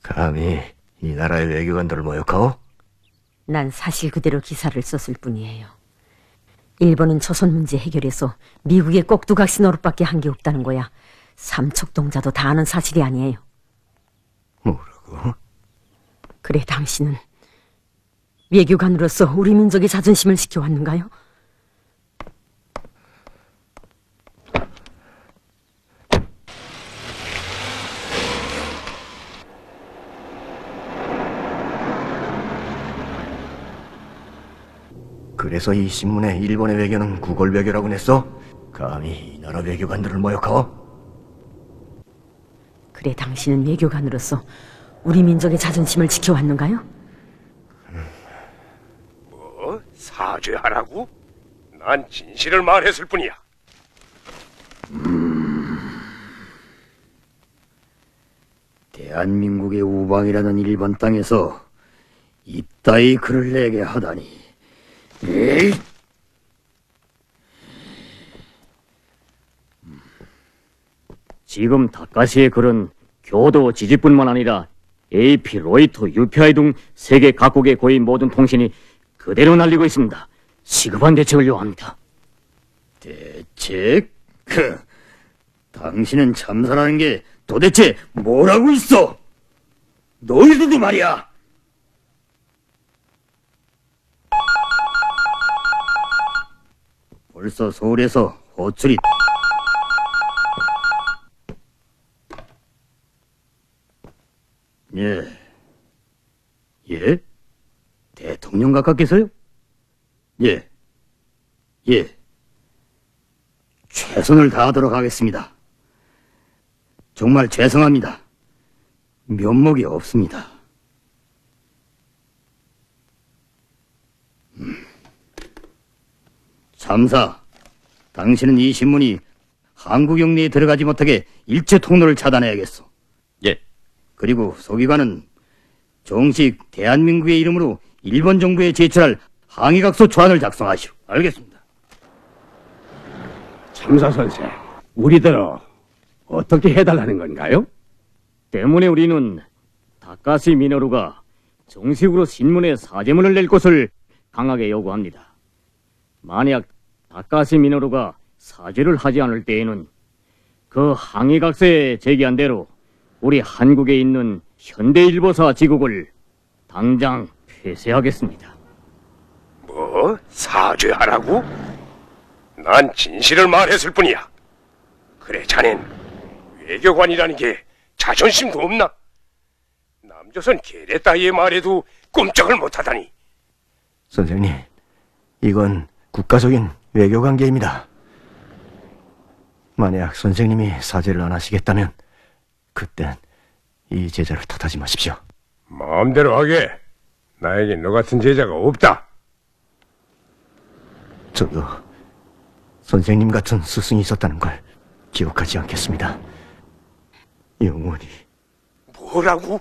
감히 이 나라의 외교관들을 모욕하오? 난 사실 그대로 기사를 썼을 뿐이에요. 일본은 조선 문제 해결해서 미국의 꼭두각시 노릇밖에 한 게 없다는 거야. 삼척동자도 다 아는 사실이 아니에요. 뭐라고? 그래, 당신은 외교관으로서 우리 민족의 자존심을 지켜왔는가요? 그래서 이 신문에 일본의 외교는 구걸 외교라고 냈어? 감히 이 나라 외교관들을 모욕하오? 그래, 당신은 외교관으로서 우리 민족의 자존심을 지켜왔는가요? 뭐? 사죄하라고? 난 진실을 말했을 뿐이야. 대한민국의 우방이라는 일본 땅에서 이따위 글을 내게 하다니. 에이! 지금 다카시의 글은 교도 지지뿐만 아니라 AP, 로이터, UPI 등 세계 각국의 거의 모든 통신이 그대로 날리고 있습니다. 시급한 대책을 요합니다. 대책? 당신은 참사라는 게 도대체 뭐라고 있어? 너희들도 말이야. 벌써 서울에서 호출이. 예. 예? 대통령 가깝겠어요? 예. 예. 최선을 다하도록 하겠습니다. 정말 죄송합니다. 면목이 없습니다. 참사, 당신은 이 신문이 한국 영내에 들어가지 못하게 일체 통로를 차단해야겠소. 예. 그리고 소기관은 정식 대한민국의 이름으로 일본 정부에 제출할 항의각서 초안을 작성하시오. 알겠습니다. 참사 선생, 우리들어 어떻게 해달라는 건가요? 때문에 우리는 다카시 미노루가 정식으로 신문에 사죄문을 낼 것을 강하게 요구합니다. 만약 다카시 미노루가 사죄를 하지 않을 때에는 그 항의각서에 제기한 대로 우리 한국에 있는 현대일보사 지국을 당장 폐쇄하겠습니다. 뭐? 사죄하라고? 난 진실을 말했을 뿐이야. 그래, 자넨 외교관이라는 게 자존심도 없나? 남조선 계례 따위의 말에도 꼼짝을 못하다니. 선생님, 이건 국가적인 외교 관계입니다. 만약 선생님이 사죄를 안 하시겠다면 그땐 이 제자를 탓하지 마십시오. 마음대로 하게. 나에게 너 같은 제자가 없다. 저도 선생님 같은 스승이 있었다는 걸 기억하지 않겠습니다. 영원히. 뭐라고?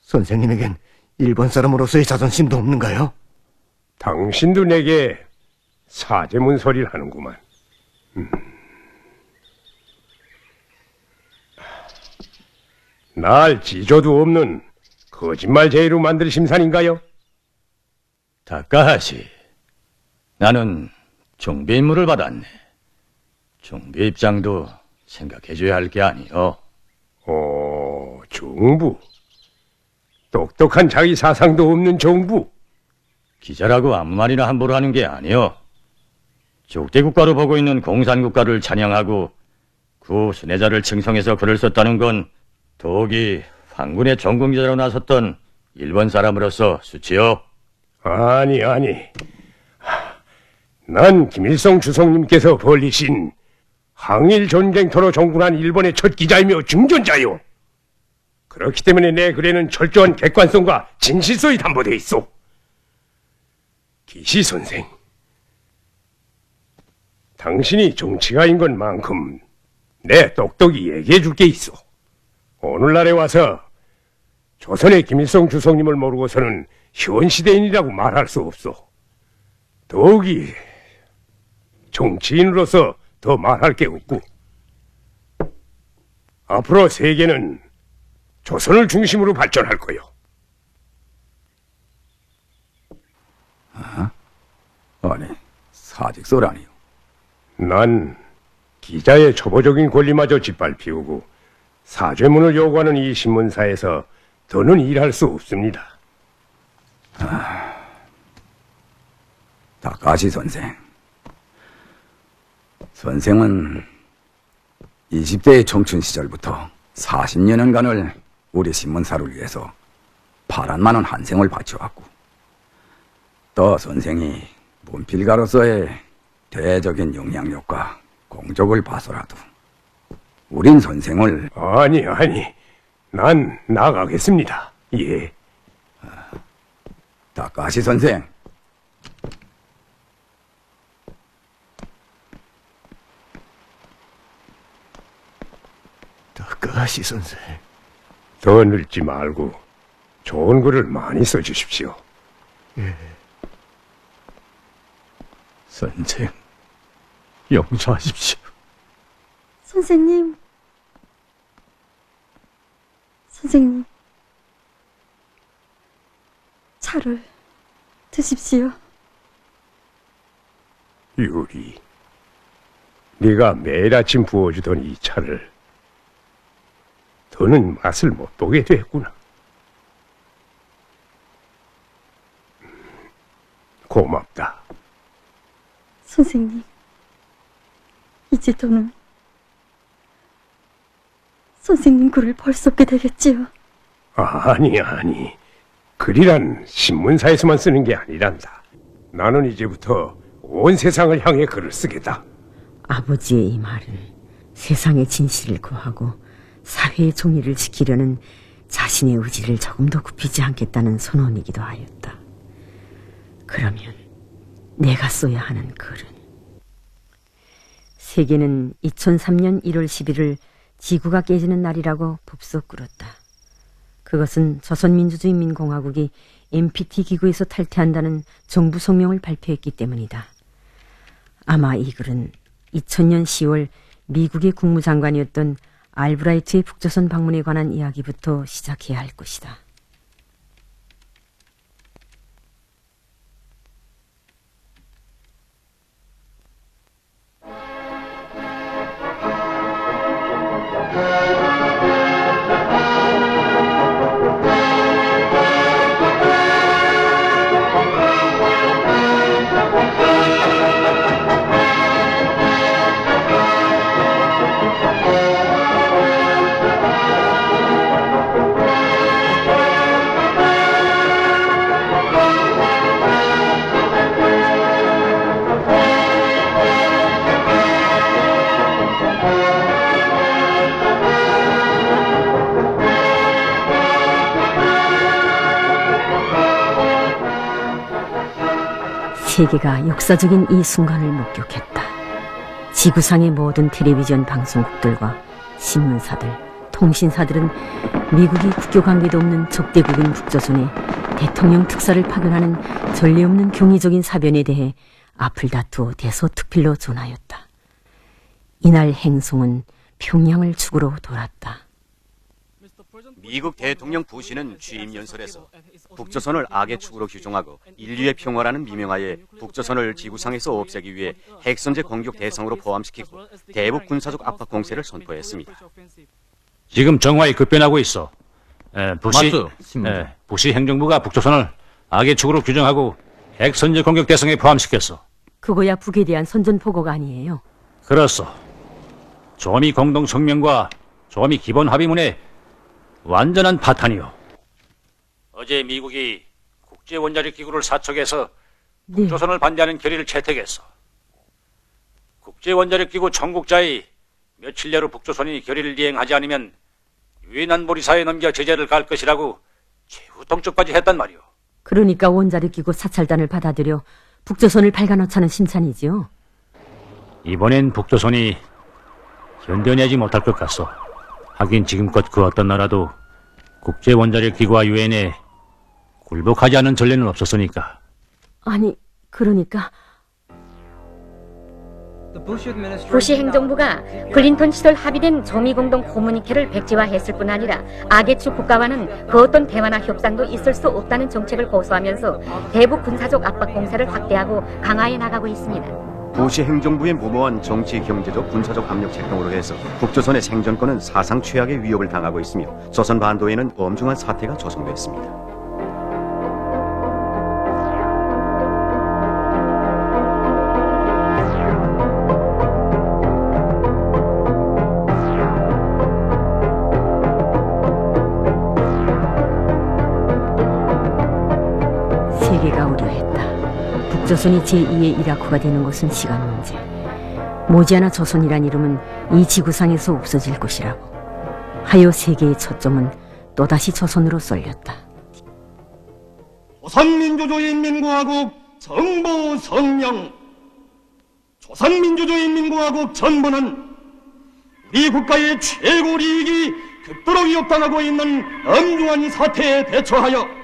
선생님에겐 일본 사람으로서의 자존심도 없는가요? 당신도 내게 사죄문 소리를 하는구만. 날 지조도 없는 거짓말 제의로 만들 심산인가요? 다카하시, 나는 종비 임무를 받았네. 종비 입장도 생각해줘야 할 게 아니오. 종부. 똑똑한 자기 사상도 없는 종부. 기자라고 아무 말이나 함부로 하는 게 아니오. 족대국가로 보고 있는 공산국가를 찬양하고 구 순회자를 칭송해서 글을 썼다는 건 더욱이 황군의 전공기자로 나섰던 일본 사람으로서 수치요. 아니. 난 김일성 주석님께서 벌리신 항일 전쟁터로 정군한 일본의 첫 기자이며 증전자요. 그렇기 때문에 내 글에는 철저한 객관성과 진실성이 담보되어 있어. 기시 선생, 당신이 정치가인 것만큼 내 똑똑히 얘기해 줄 게 있어. 오늘날에 와서 조선의 김일성 주석님을 모르고서는 현시대인이라고 말할 수 없어. 더욱이 정치인으로서 더 말할 게 없고, 앞으로 세계는 조선을 중심으로 발전할 거요. 아니, 사직서라니요. 난 기자의 초보적인 권리마저 짓밟히우고 사죄문을 요구하는 이 신문사에서 더는 일할 수 없습니다. 다카시 선생. 선생은 20대의 청춘 시절부터 40년간을 우리 신문사를 위해서 파란만한 한 생을 바쳐왔고, 또 선생이 문필가로서의 대외적인 영향력과 공적을 봐서라도 우린 선생을... 아니, 난 나가겠습니다. 예. 다카시 선생. 다카시 선생. 더 늙지 말고 좋은 글을 많이 써주십시오. 예. 선생, 용서하십시오. 선생님, 차를 드십시오. 유리, 네가 매일 아침 부어주던 이 차를 더는 맛을 못 보게 됐구나. 고맙다. 선생님, 이제 더는 선생님 글을 볼 수 없게 되겠지요. 아니. 글이란 신문사에서만 쓰는 게 아니란다. 나는 이제부터 온 세상을 향해 글을 쓰겠다. 아버지의 이 말은 세상의 진실을 구하고 사회의 정의를 지키려는 자신의 의지를 조금도 굽히지 않겠다는 선언이기도 하였다. 그러면 내가 써야 하는 글은, 세계는 2003년 1월 11일 지구가 깨지는 날이라고 북석 꿇었다. 그것은 조선민주주의인민공화국이 NPT 기구에서 탈퇴한다는 정부 성명을 발표했기 때문이다. 아마 이 글은 2000년 10월 미국의 국무장관이었던 알브라이트의 북조선 방문에 관한 이야기부터 시작해야 할 것이다. 세계가 역사적인 이 순간을 목격했다. 지구상의 모든 텔레비전 방송국들과 신문사들, 통신사들은 미국이 국교 관계도 없는 적대국인 북조선에 대통령 특사를 파견하는 전례 없는 경이적인 사변에 대해 앞을 다투어 대서특필로 전하였다. 이날 행송은 평양을 축으로 돌았다. 미국 대통령 부시는 취임 연설에서 북조선을 악의 축으로 규정하고 인류의 평화라는 미명하에 북조선을 지구상에서 없애기 위해 핵선제 공격 대상으로 포함시키고 대북 군사적 압박 공세를 선포했습니다. 지금 정화에 급변하고 있어. 맞죠, 신문장. 부시 행정부가 북조선을 악의 축으로 규정하고 핵 선제 공격 대상에 포함시켰어. 그거야 북에 대한 선전포고가 아니에요. 그렇소. 조미 공동 성명과 조미 기본 합의문의 완전한 파탄이요. 어제 미국이 국제 원자력 기구를 사척해서 북조선을 반대하는 결의를 채택했어. 국제 원자력 기구 총국자의 며칠 내로 북조선이 결의를 이행하지 않으면 유엔 안보리사에 넘겨 제재를 가할 것이라고 최후 통첩까지 했단 말이오. 그러니까 원자력 기구 사찰단을 받아들여 북조선을 발간어차는 심산이지요. 이번엔 북조선이 견뎌내지 못할 것 같소. 하긴 지금껏 그 어떤 나라도 국제 원자력 기구와 유엔에 굴복하지 않은 전례는 없었으니까. 아니, 그러니까 부시 행정부가 클린턴 시절 합의된 조미 공동 커뮤니케를 백지화했을 뿐 아니라 악의 축 국가와는 그 어떤 대화나 협상도 있을 수 없다는 정책을 고수하면서 대북 군사적 압박 공세를 확대하고 강화해 나가고 있습니다. 부시 행정부의 무모한 정치, 경제적, 군사적 압력 책동으로 해서 북조선의 생존권은 사상 최악의 위협을 당하고 있으며 조선 반도에는 엄중한 사태가 조성됐습니다. 세계가 우려했다. 북조선이 제2의 이라크가 되는 것은 시간 문제. 모지않아 조선이란 이름은 이 지구상에서 없어질 것이라고. 하여 세계의 초점은 또다시 조선으로 쏠렸다. 조선민주주의인민공화국 정부 성명. 조선민주주의인민공화국 정부는 우리 국가의 최고利益이 극도로 위협당하고 있는 엄중한 사태에 대처하여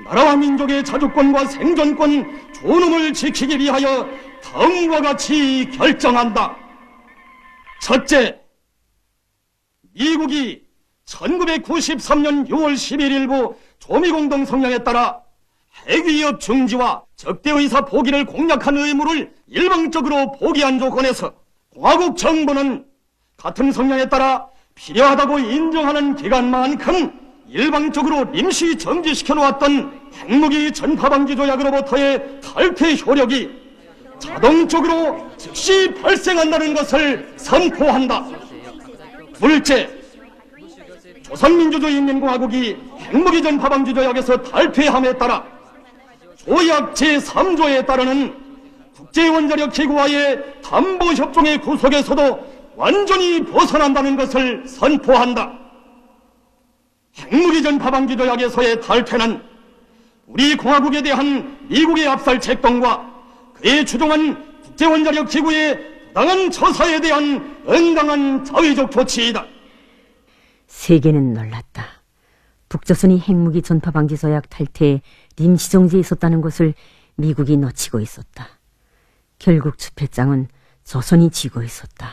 나라와 민족의 자주권과 생존권, 존엄을 지키기 위하여 다음과 같이 결정한다. 첫째, 미국이 1993년 6월 11일부 조미공동 성명에 따라 핵위협 중지와 적대의사 포기를 공약한 의무를 일방적으로 포기한 조건에서 공화국 정부는 같은 성명에 따라 필요하다고 인정하는 기간만큼 일방적으로 임시 정지시켜 놓았던 핵무기 전파방지 조약으로부터의 탈퇴 효력이 자동적으로 즉시 발생한다는 것을 선포한다. 둘째, 조선민주주의인민공화국이 핵무기 전파방지 조약에서 탈퇴함에 따라 조약 제3조에 따르는 국제원자력 기구와의 담보협정의 구속에서도 완전히 벗어난다는 것을 선포한다. 핵무기 전파방지 조약에서의 탈퇴는 우리 공화국에 대한 미국의 압살 책동과 그에 주동한 국제원자력 기구의 부당한 처사에 대한 응당한 자위적 조치이다. 세계는 놀랐다. 북조선이 핵무기 전파방지 조약 탈퇴에 임시정지에 있었다는 것을 미국이 놓치고 있었다. 결국 주패장은 조선이 쥐고 있었다.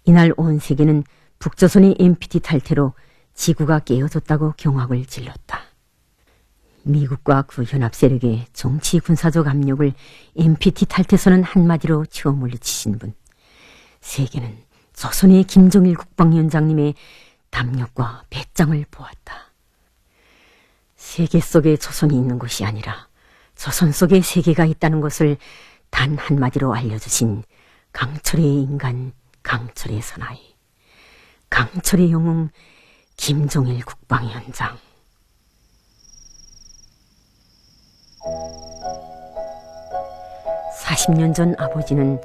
이날 온 세계는 북조선의 NPT 탈퇴로 지구가 깨어졌다고 경악을 질렀다. 미국과 그 연합 세력의 정치 군사적 압력을 NPT 탈퇴선언 한마디로 치워 물리치신 분. 세계는 조선의 김정일 국방위원장님의 담력과 배짱을 보았다. 세계 속에 조선이 있는 것이 아니라 조선 속에 세계가 있다는 것을 단 한마디로 알려주신 강철의 인간, 강철의 사나이, 강철의 영웅 김정일 국방위원장. (40년) 전 아버지는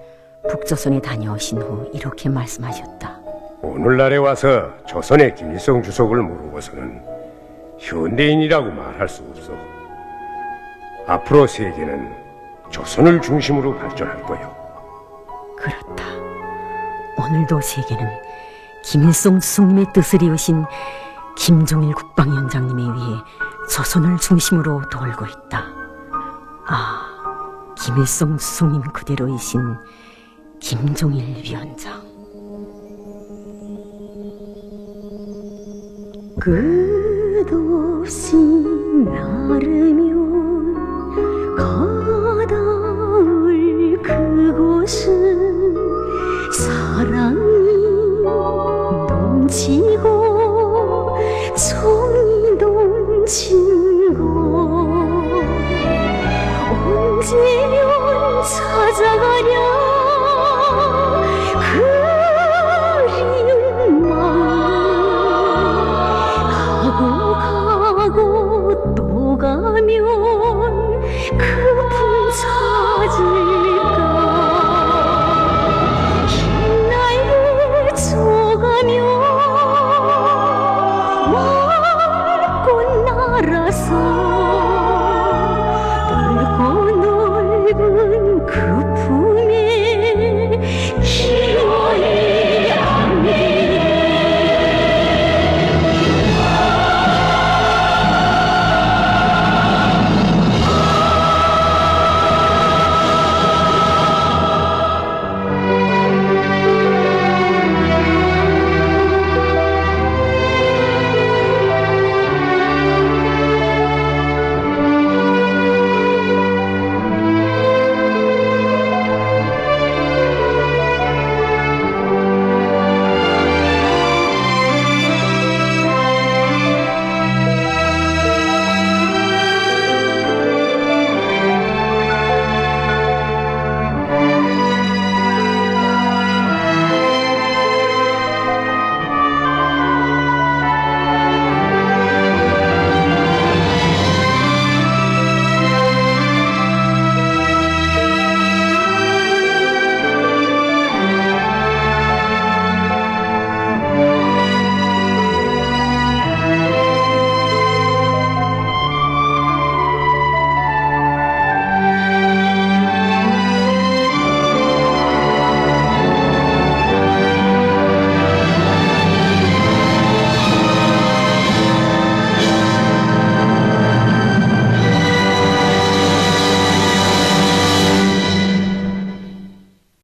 북조선에 다녀오신 후 이렇게 말씀하셨다. 오늘날에 와서 조선의 김일성 주석을 모르고서는 현대인이라고 말할 수 없어. 앞으로 세계는 조선을 중심으로 발전할 거요. 그렇다. 오늘도 세계는 김일성 주석님의 뜻을 이으신 김정일 국방위원장님에 의해 조선을 중심으로 돌고 있다. 김일성 수석님 그대로이신 김종일 위원장. 끝없이 나르면 가다울 그곳은 사랑이 넘치고